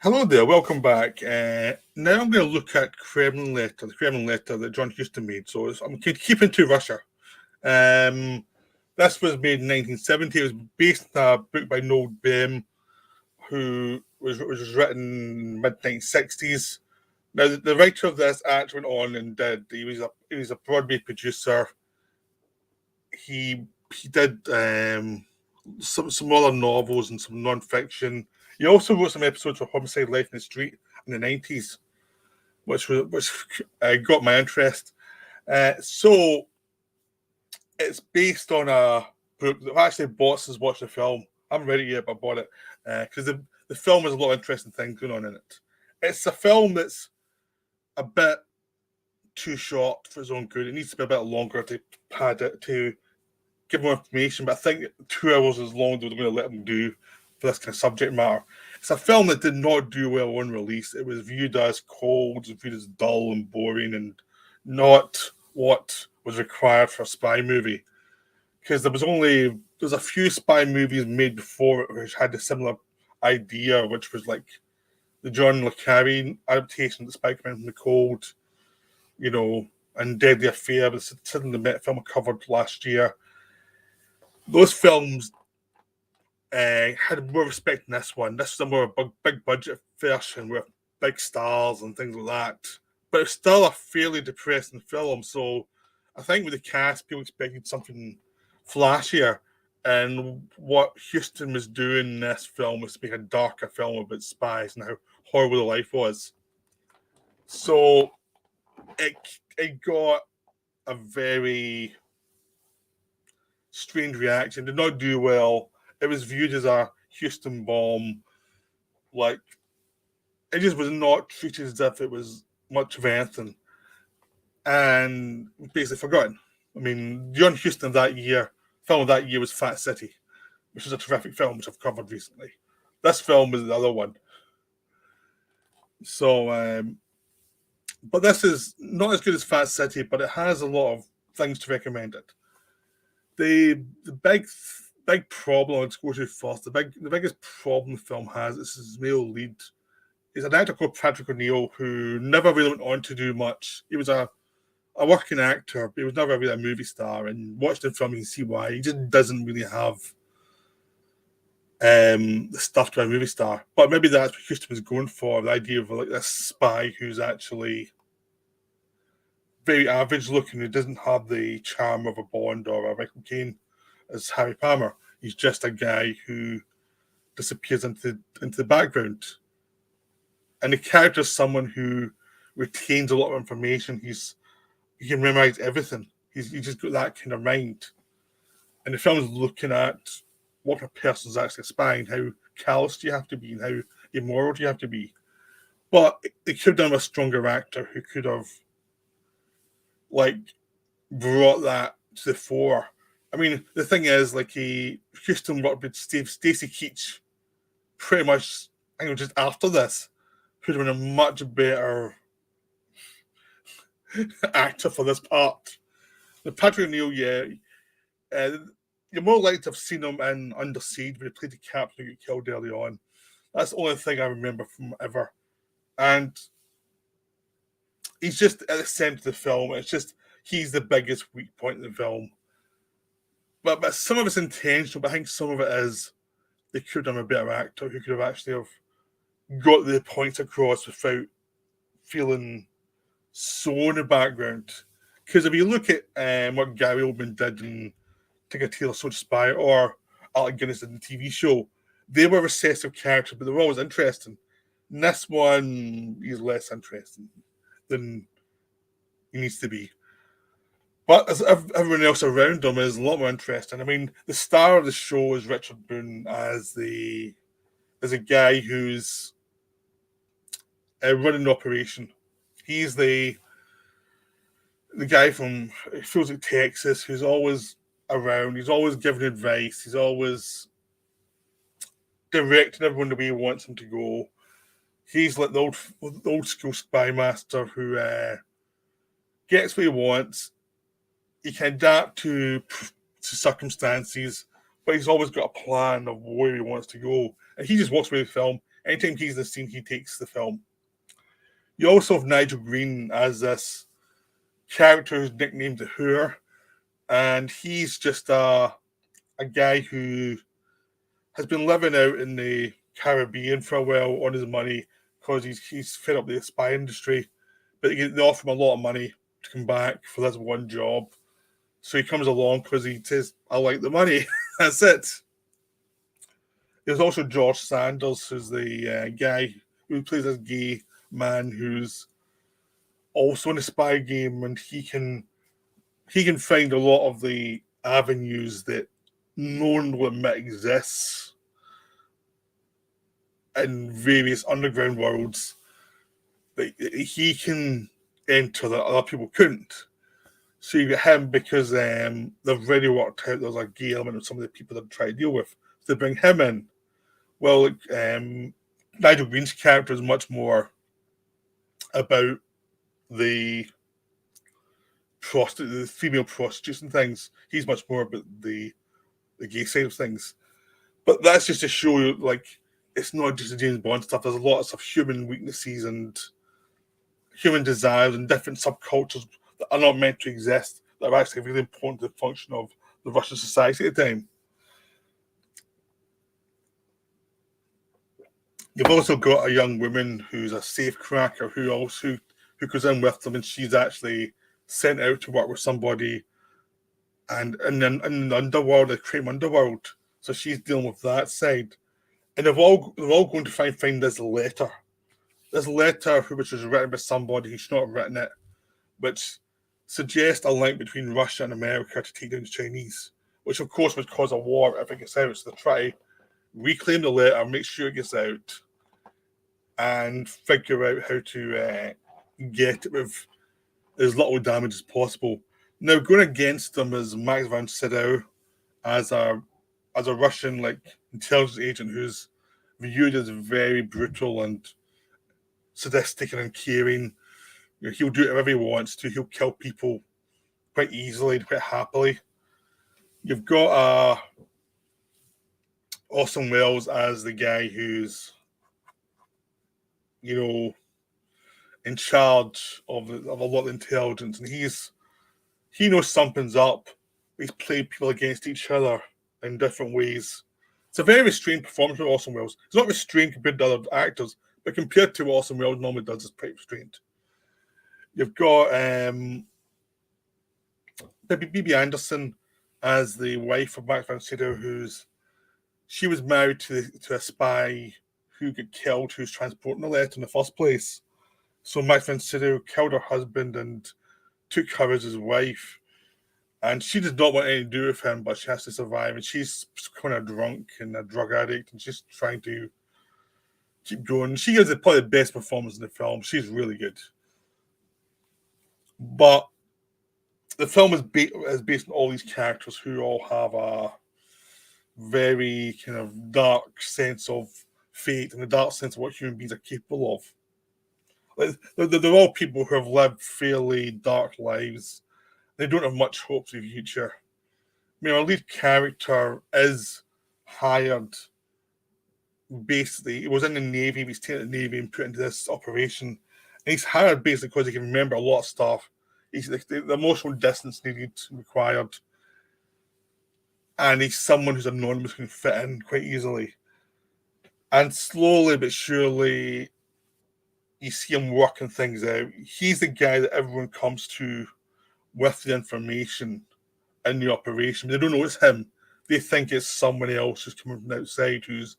Hello there, welcome back. Now I'm going to look at Kremlin Letter, the Kremlin Letter that John Huston made. So I'm keeping to Russia. Um, this was made in 1970. It was based on a book by Noel Bem, who was written in the mid 1960s. Now the writer of this actually went on and did. He was a Broadway producer. He did some other novels and some non-fiction. He also wrote some episodes of Homicide: Life in the Street in the 90s, which got my interest. So it's based on a book that I actually bought since watching the film. I haven't read it yet, but I bought it because the film has a lot of interesting things going on in it. It's a film that's a bit too short for its own good. It needs to be a bit longer to pad it to give more information, but I think 2 hours is long they're going to let them do for this kind of subject matter. It's a film that did not do well on release. It was viewed as cold, it was viewed as dull and boring, and not what was required for a spy movie. Because there's a few spy movies made before it which had a similar idea, which was like the John le Carre adaptation of the Spy Coming from the Cold, and Deadly Affair, the Sidney Lumet film I covered last year. Those films had more respect than this one. This was a more big budget version with big stars and things like that. But it's still a fairly depressing film. So I think with the cast, people expected something flashier. And what Huston was doing in this film was to make a darker film about spies and how horrible the life was. So it got a very strange reaction. Did not do well. It was viewed as a Huston bomb. Like, it just was not treated as if it was much of anything. And basically forgotten. I mean, John Huston film of that year was Fat City, which is a terrific film, which I've covered recently. This film was the other one. So, but this is not as good as Fat City, but it has a lot of things to recommend it. The big problem, let's go to first. The biggest problem the film has is his male lead. He's an actor called Patrick O'Neill who never really went on to do much. He was a working actor, but he was never really a movie star. And watching the film, you can see why. He just doesn't really have the stuff to be a movie star. But maybe that's what Huston was going for, the idea of like this spy who's actually very average looking, who doesn't have the charm of a Bond or a Michael Caine as Harry Palmer. He's just a guy who disappears into the background. And the character is someone who retains a lot of information. He can memorize everything. He's just got that kind of mind. And the film is looking at what a person's actually spying, how callous do you have to be, and how immoral do you have to be. But they could have done with a stronger actor who could have brought that to the fore. I mean, the thing is, Huston worked with Stacy Keach pretty much, I think, just after this, who'd have been a much better actor for this part. The Patrick O'Neill, you're more likely to have seen him in Under Siege, where he played the captain who got killed early on. That's the only thing I remember from ever. And he's just at the centre of the film. It's just, he's the biggest weak point in the film. But some of it's intentional, but I think some of it is they could have done a better actor who could have actually have got the points across without feeling so in the background. Because if you look at what Gary Oldman did in Take a Tailor Soldier Spy or Alec Guinness in the TV show, they were recessive characters, but they were always interesting. And this one is less interesting than he needs to be. But as everyone else around him is a lot more interesting. I mean, the star of the show is Richard Boone as a guy who's running the operation. He's the guy from, it feels like Texas, who's always around. He's always giving advice. He's always directing everyone the way he wants them to go. He's like the old school spy master who gets what he wants. He can adapt to circumstances, but he's always got a plan of where he wants to go. And he just walks away with the film, Anytime he's in the scene, he takes the film. You also have Nigel Green as this character who's nicknamed the Whoer, and he's just a guy who has been living out in the Caribbean for a while on his money because he's fed up with the spy industry. But they offer him a lot of money to come back for this one job. So he comes along because he says, I like the money. That's it. There's also George Sanders, who's the guy who plays this gay man who's also in a spy game, and he can find a lot of the avenues that no one will admit exists in various underground worlds that he can enter that other people couldn't. So you get him because they've already worked out there's a gay element of some of the people that try to deal with. So they bring him in. Well, Nigel Green's character is much more about the female prostitutes and things. He's much more about the gay side of things. But that's just to show you, like, it's not just the James Bond stuff. There's a lot of human weaknesses and human desires and different subcultures that are not meant to exist that are actually really important to the function of the Russian society at the time. You've also got a young woman who's a safecracker who goes in with them, and she's actually sent out to work with somebody and in the underworld, the crime underworld. So she's dealing with that side. And they're all going to find this letter. This letter, which was written by somebody who should not have written it, which suggests a link between Russia and America to take down the Chinese, which of course would cause a war if it gets out. So they try to reclaim the letter, make sure it gets out, and figure out how to get it with as little damage as possible. Now, going against them is Max von Sydow as a Russian intelligence agent who's viewed as very brutal and sadistic and uncaring. You know, he'll do whatever he wants to. He'll kill people quite easily and quite happily. You've got Orson Welles as the guy who's, in charge of a lot of intelligence, and he knows something's up. He's played people against each other in different ways. It's a very restrained performance from Orson Welles. It's not restrained compared to other actors, but compared to what Orson Welles normally does, it's pretty restrained. You've got Bibi Anderson as the wife of Max von Sydow, she was married to a spy who got killed, who's transporting the letter in the first place. So Max von Sydow killed her husband and took her as his wife. And she does not want anything to do with him, but she has to survive. And she's kind of drunk and a drug addict, and she's trying to keep going. She gives probably the best performance in the film. She's really good. But the film is based on all these characters who all have a very kind of dark sense of fate and a dark sense of what human beings are capable of. They're all people who have lived fairly dark lives. They don't have much hope for the future. I mean, our lead character is hired. Basically, he was in the Navy. He's taken the Navy and put into this operation. And he's hired basically because he can remember a lot of stuff. He's the emotional distance required. And he's someone who's anonymous, who can fit in quite easily. And slowly but surely, you see him working things out. He's the guy that everyone comes to with the information in the operation. They don't know it's him. They think it's someone else who's coming from outside who's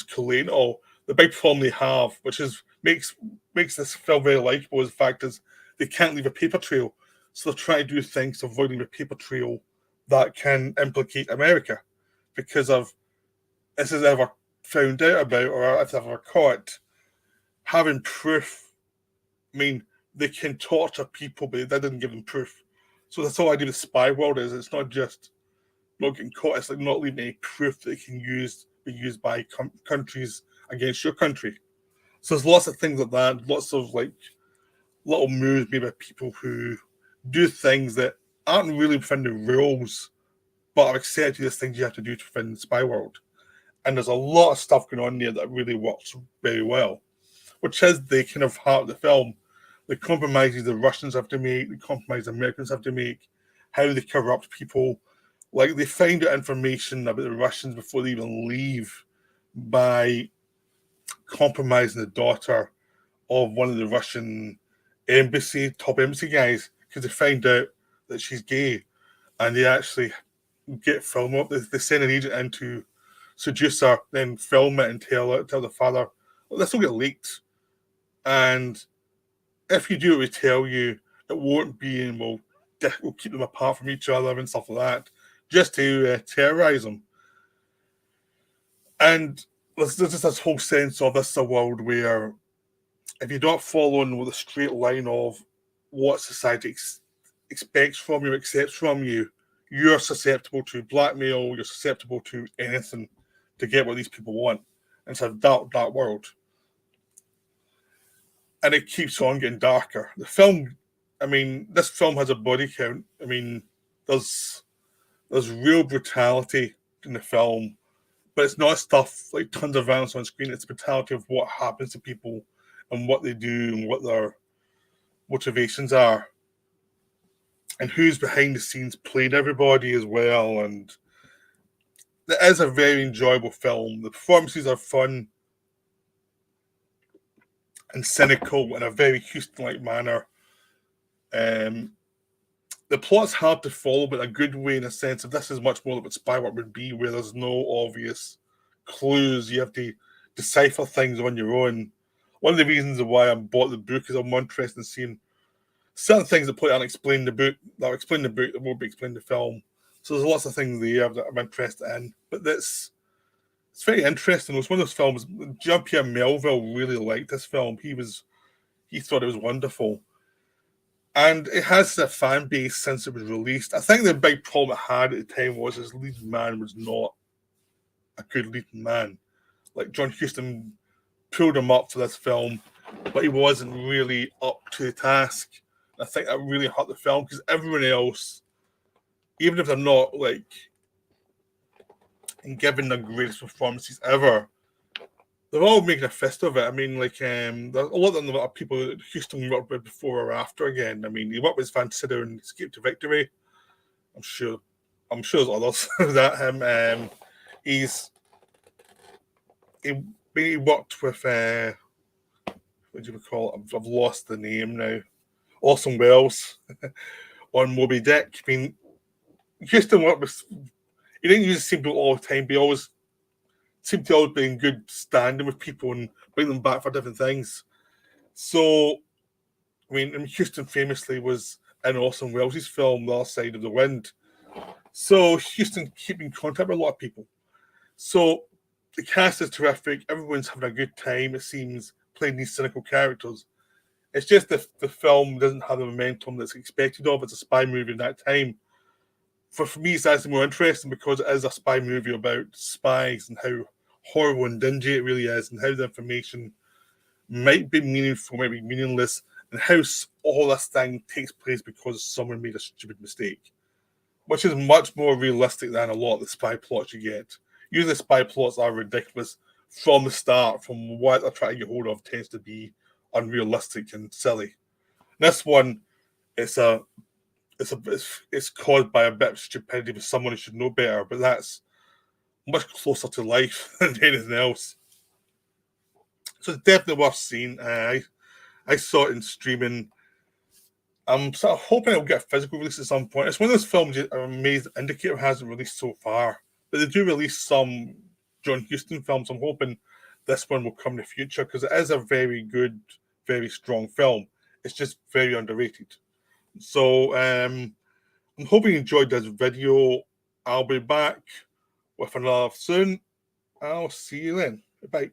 collating all. The big problem they have, which makes this film very likable, is the fact is they can't leave a paper trail. So they're trying to do things to avoid leaving a paper trail that can implicate America. Because of this is ever found out about or if ever caught, having proof, I mean, they can torture people, but that didn't give them proof. So that's all I do with spy world is it's not just not getting caught, it's like not leaving any proof that it can be used by countries against your country. So there's lots of things like that, lots of little moves made by people who do things that aren't really within the rules, but are accepted as things you have to do to within the spy world. And there's a lot of stuff going on there that really works very well, which is the kind of heart of the film. The compromises the Russians have to make, the compromises the Americans have to make, how they corrupt people. Like, they find out information about the Russians before they even leave by compromising the daughter of one of the Russian top embassy guys, because they find out that she's gay, and they actually get film up. They send an agent in to seduce her, then film it and tell the father, well, this will get leaked, and if you do what we tell you, it won't be, and we'll keep them apart from each other and stuff like that, just to terrorize them. And there's just this whole sense of this is a world where if you're not following with a straight line of what society expects from you, accepts from you, you're susceptible to blackmail, you're susceptible to anything to get what these people want. And it's a dark, dark world. And it keeps on getting darker. The film, I mean, this film has a body count. I mean, there's real brutality in the film, but it's not stuff like tons of violence on screen. It's the brutality of what happens to people and what they do and what their motivations are, and who's behind the scenes playing everybody as well. And it is a very enjoyable film. The performances are fun and cynical in a very Huston-like manner. The plot's hard to follow, but in a good way, in a sense of this is much more like what spy work would be, where there's no obvious clues. You have to decipher things on your own. One of the reasons why I bought the book is I'm interested in seeing certain things that play and explain the book, that explain the book, that won't be explained in the film. So there's lots of things there that I'm interested in. But it's very interesting. It was one of those films. Jean-Pierre Melville really liked this film. He thought it was wonderful. And it has a fan base since it was released. I think the big problem it had at the time was his lead man was not a good lead man. Like, John Huston pulled him up for this film, but he wasn't really up to the task. I think that really hurt the film, because everyone else, even if they're not like giving the greatest performances ever, they're all making a fist of it. I mean, like, there's a lot of people that Huston worked with before or after again. I mean, he worked with Van Sidder in Escape to Victory. I'm sure there's others that him. He worked with what do you call it? I've lost the name now. Orson Welles on Moby Dick. I mean, Huston worked with. He didn't use the same people all the time, but he always seemed to always be in good standing with people and bring them back for different things. So, I mean, Huston famously was in Orson Welles' film, The Other Side of the Wind. So, Huston kept in contact with a lot of people. So, the cast is terrific. Everyone's having a good time, it seems, playing these cynical characters. It's just the film doesn't have the momentum that's expected of. It's a spy movie in that time. For me, it's actually more interesting because it is a spy movie about spies and how horrible and dingy it really is, and how the information might be meaningful, might be meaningless, and how all this thing takes place because someone made a stupid mistake, which is much more realistic than a lot of the spy plots you get. Usually spy plots are ridiculous from the start, from what they're trying to get hold of tends to be unrealistic and silly. This one, it's caused by a bit of stupidity with someone who should know better, but that's much closer to life than anything else. So it's definitely worth seeing. I saw it in streaming. I'm sort of hoping it'll get a physical release at some point. It's one of those films I'm amazed Indicator hasn't released so far, but they do release some John Huston films. I'm hoping this one will come in the future because it is a very good, very strong film. It's just very underrated. So I'm hoping you enjoyed this video. I'll be back with another soon. I'll see you then. Bye.